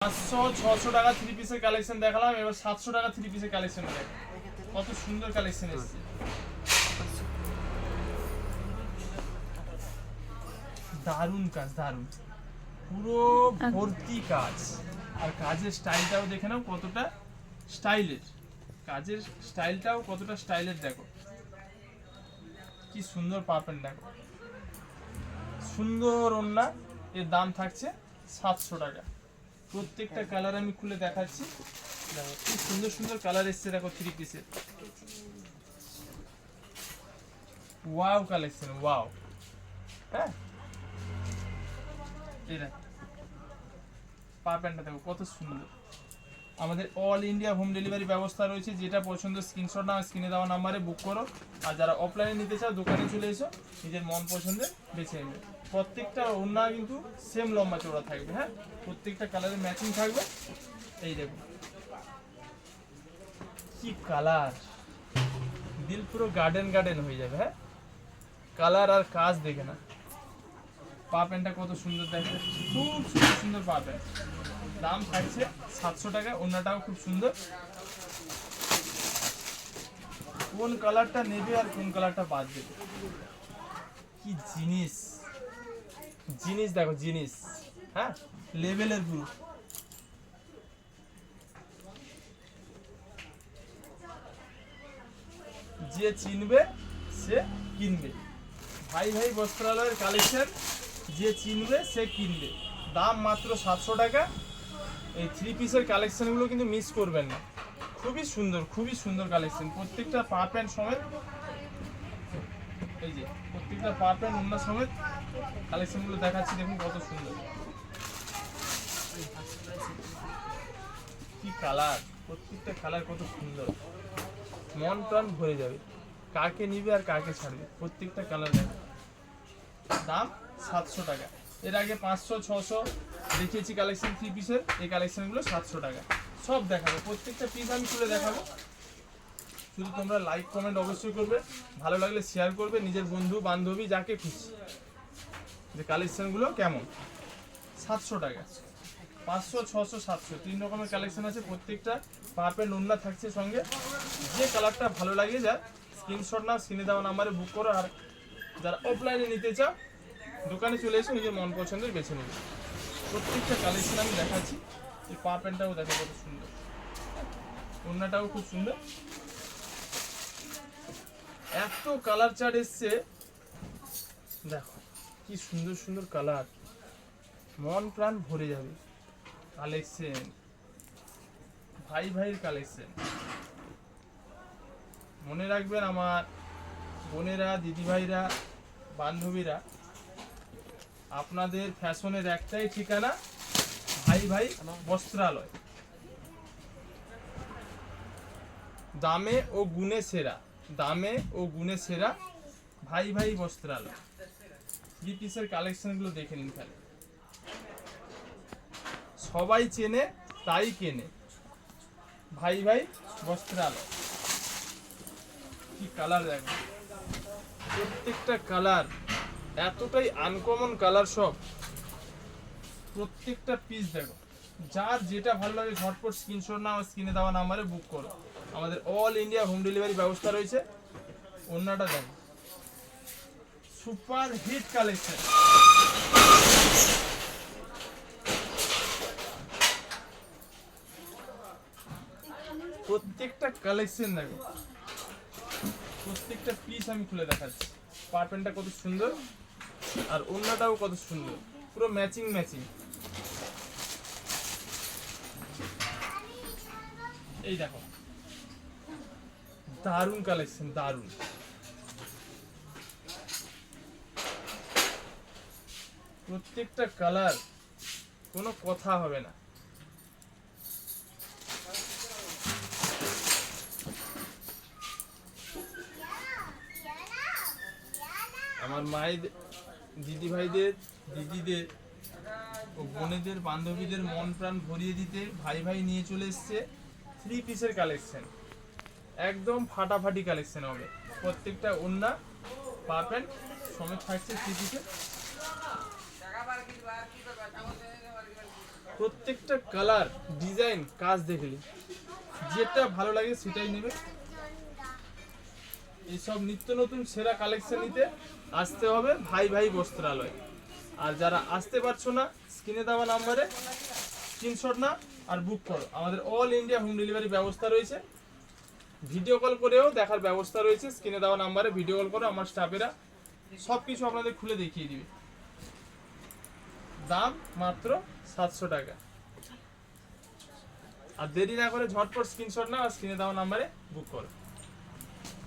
500-600 টাকা থ্রি পিসের কালেকশন দেখালাম, এবার 700 টাকা থ্রি পিসের কালেকশন দেখ। কত সুন্দর কালেকশন এসেছে, দারুন কাজ, দারুন পুরো ভর্তি কাজ। আর কাজের স্টাইলটাও দেখে নাও কতটা স্টাইলের, কাজের স্টাইলটাও কতটা স্টাইলের। দেখো কি সুন্দর পাবেন, দেখো সুন্দর ওড়না। এর দাম থাকছে 700 টাকা। প্রত্যেকটা কালার আমি খুলে দেখাচ্ছি। দেখো কি সুন্দর সুন্দর কালার এসছে, দেখো থ্রি পিসের। Wow collection, wow. হ্যাঁ এই দেখো পা প্যান্টটা দেখো কত সুন্দর। আমাদের অল ইন্ডিয়া হোম ডেলিভারি ব্যবস্থা রয়েছে। যেটা পছন্দ স্ক্রিনশট নাও, স্ক্রিনে দেওয়া নাম্বারে বুক করো। আর যারা অফলাইনে নিতে চাও দোকানে চলে এসো, নিজের মন পছন্দের বেছে নেবে। প্রত্যেকটা ওড়না কিন্তু সেম লম্বা চওড়া থাকবে। হ্যাঁ, প্রত্যেকটা কালারে ম্যাচিং থাকবে। এই দেখো কি কালার, দিল পুরো গার্ডেন গার্ডেন হয়ে যাবে। হ্যাঁ, কালার আর কাজ দেখে না। পা প্যান্টটা কত সুন্দর, দেখে খুব সুন্দর সুন্দর পা প্যান্ট। দাম থাকছে 700 টাকা। ওড়নাটাও খুব সুন্দর। কোন কালারটা নেবে আর কোন কালারটা বাদ দেবে, কি জিনিস, জিনিস দেখো জিনিস। হ্যাঁ, লেভেলের পুরো। যে চিনবে সে কিনবে। ভাই ভাই বস্ত্রালয়ের কালেকশন, যে চিনবে সে কিনবে। দাম মাত্র 700 টাকা। এই থ্রি পিসের কালেকশনগুলো কিন্তু মিস করবেন না। খুবই সুন্দর, খুবই সুন্দর কালেকশন। প্রত্যেকটা পা প্যান্ট সমেত, এই যে প্রত্যেকটা পা প্যান্ট ওড়না সমেত কালেকশনগুলো দেখাচ্ছি। দেখুন কত সুন্দর, কি কালার, প্রত্যেকটা কালার কত সুন্দর। মন প্রাণ ভরে যাবে। কাকে নিবে আর কাকে ছাড়বে, প্রত্যেকটা কালার দেখো। দাম 700 টাকা। এর আগে 500-600 দেখিয়েছি কালেকশন থ্রি পিসের। এই কালেকশনগুলো 700 টাকা। সব দেখাবো, প্রত্যেকটা পিস আমি তুলে দেখাবো। শুধু তোমরা লাইক কমেন্ট অবশ্যই করবে, ভালো লাগলে শেয়ার করবে নিজের বন্ধু বান্ধবী যাকে খুশি, যে কালেকশনগুলো কেমন। 700 টাকা, 500-600-700 তিন রকমের কালেকশন আছে। প্রত্যেকটা পার্পেল ওড়না থাকছে সঙ্গে। যে কালারটা ভালো লাগে যা স্ক্রিনশট নাও, স্ক্রিনে দেওয়া নাম্বারে বুক করো। আর যারা অফলাইনে নিতে চাও দোকানে চলে এসে নিজের মন পছন্দের বেছে নেবে। প্রত্যেকটা কালেকশন আমি দেখাচ্ছি। এই পা প্যান্টটাও দেখো কত সুন্দর, ওড়নাটাও খুব সুন্দর। এত কালার চার্ট এসছে, দেখো কি সুন্দর সুন্দর কালার, মন প্রাণ ভরে যাবে। কালেকশন ভাই ভাইয়ের কালেকশন। মনে রাখবেন আমার বোনেরা, দিদিভাইরা, বান্ধবীরা, আপনাদের ফ্যাশনের একটাই ঠিকানা, ভাই ভাই বস্ত্রালয়। দামে ও গুণে সেরা, দামে ও গুণে সেরা ভাই ভাই বস্ত্রালয়। থ্রি পিসের কালেকশনগুলো দেখে নিন খালি। সবাই চেনে তাই কেনে, ভাই ভাই বস্ত্রালয়। কি কালার দেখো, প্রত্যেকটা কালার এতটাই আনকমন কালার সব। প্রত্যেকটা পিস দেখো, যার যেটা ভালো লাগে ঝটপট স্ক্রিনশট নাও, স্ক্রিনে দেওয়া নাম্বারে বুক করো। আমাদের অল ইন্ডিয়া হোম ডেলিভারি ব্যবস্থা রয়েছে। ওড়নাটা দেখো, সুপার হিট কালেকশন। প্রত্যেকটা কালেকশন দেখো, প্রত্যেকটা পিস আমি খুলে দেখাচ্ছি। পা প্যান্টটা কত সুন্দর, আর ওড়নাটাও কত সুন্দর, পুরো ম্যাচিং ম্যাচিং। এই দেখো দারুণ কালেকশন, দারুণ। প্রত্যেকটা কালার কোনো কথা হবে না। আমার মায়ের, দিদি ভাইদের, দিদিদের ও বোনেদের, বান্ধবীদের মন প্রাণ ভরিয়ে দিতে ভাই ভাই নিয়ে চলে এসছে থ্রি পিসের কালেকশন। একদম ফাটাফাটি কালেকশন হবে। প্রত্যেকটা ওড়না পা প্যান্ট সমেত থাকছে থ্রি পিসের। প্রত্যেকটা কালার ডিজাইন কাজ দেখলে যেটা ভালো লাগে সেটাই নেবে। এইসব নিত্য নতুন সেরা কালেকশন নিতে আসতে হবে ভাই ভাই বস্ত্রালয়। আর যারা আসতে পারছো না, স্ক্রিনে দেওয়া নাম্বারে স্ক্রিনশট না আর বুক করো। আমাদের অল ইন্ডিয়া হোম ডেলিভারি ব্যবস্থা রয়েছে, ভিডিও কল করেও দেখার ব্যবস্থা রয়েছে। স্ক্রিনে দেওয়া নাম্বারে ভিডিও কল করো, আমার স্টাফেরা সব কিছু আপনাদের খুলে দেখিয়ে দিবে। দাম মাত্র 700 টাকা। আর দেরি না করে ঝটপট স্ক্রিনশট নাও আর স্ক্রিনে দেওয়া নাম্বারে বুক করো।